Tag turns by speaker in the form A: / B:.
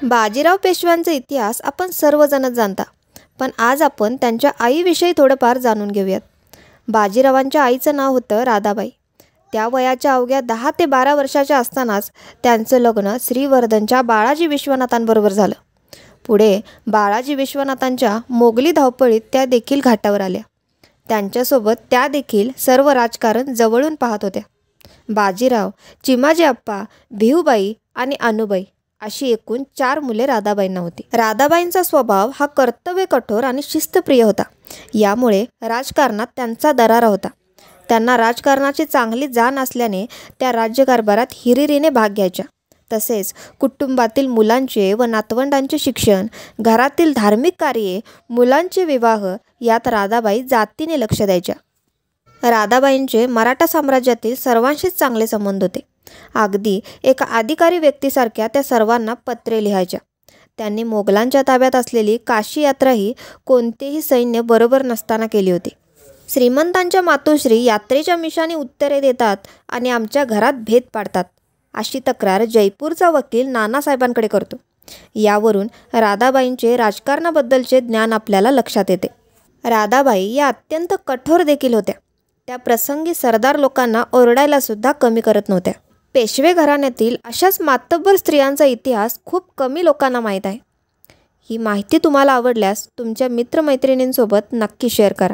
A: बाजीराव पेशव्यांचा इतिहास आपण सर्वजणच जाणता, पण आज आपण त्यांच्या आईविषयी थोडंफार जाणून घेऊयात. बाजीरावांच्या आईचं नाव होतं राधाबाई. त्या वयाच्या अवघ्या 10 ते 12 वर्षाच्या असतानाच त्यांचं लग्न श्रीवर्धनच्या बाळाजी विश्वनाथांबरोबर झालं. पुढे बाळाजी विश्वनाथांच्या मोगली धावपळीत त्या देखील घाटावर आल्या. त्यांच्यासोबत त्या देखील सर्व राजकारण जवळून पाहत होत्या. बाजीराव, चिमाजी अप्पा, भिऊबाई आणि अनुबाई अशी एकूण 4 मुले राधाबाईंना होती. राधाबाईंचा स्वभाव हा कर्तव्य कठोर आणि शिस्तप्रिय होता. यामुळे राजकारणात त्यांचा दरारा होता. त्यांना राजकारणाची चांगली जाण असल्याने त्या राज्यकारभारात हिरिरीने भाग घ्यायच्या. तसेच कुटुंबातील मुलांचे व नातवंडांचे शिक्षण, घरातील धार्मिक कार्ये, मुलांचे विवाह यात राधाबाई जातीने लक्ष द्यायच्या. राधाबाईंचे मराठा साम्राज्यातील सर्वांशीच चांगले संबंध होते. अगदी एका अधिकारी व्यक्तीसारख्या त्या सर्वांना पत्रे लिहायच्या. त्यांनी मोगलांच्या ताब्यात असलेली काशी यात्राही कोणतेही सैन्य बरोबर नसताना केली होती. श्रीमंतांच्या मातोश्री यात्रेच्या मिशाने उत्तरे देतात आणि आमच्या घरात भेद पाडतात, अशी तक्रार जयपूरचा वकील नानासाहेबांकडे करतो. यावरून राधाबाईंचे राजकारणाबद्दलचे ज्ञान आपल्याला लक्षात येते. राधाबाई या अत्यंत कठोर देखील होत्या. त्या प्रसंगी सरदार लोकांना ओरडायला सुद्धा कमी करत नव्हत्या. पेशवे घराण्यातील अशाच मातब्बर स्त्रियांचा इतिहास खूप कमी लोकांना माहीत आहे. ही माहिती तुम्हाला आवडल्यास तुमच्या मित्रमैत्रिणींसोबत नक्की शेअर करा.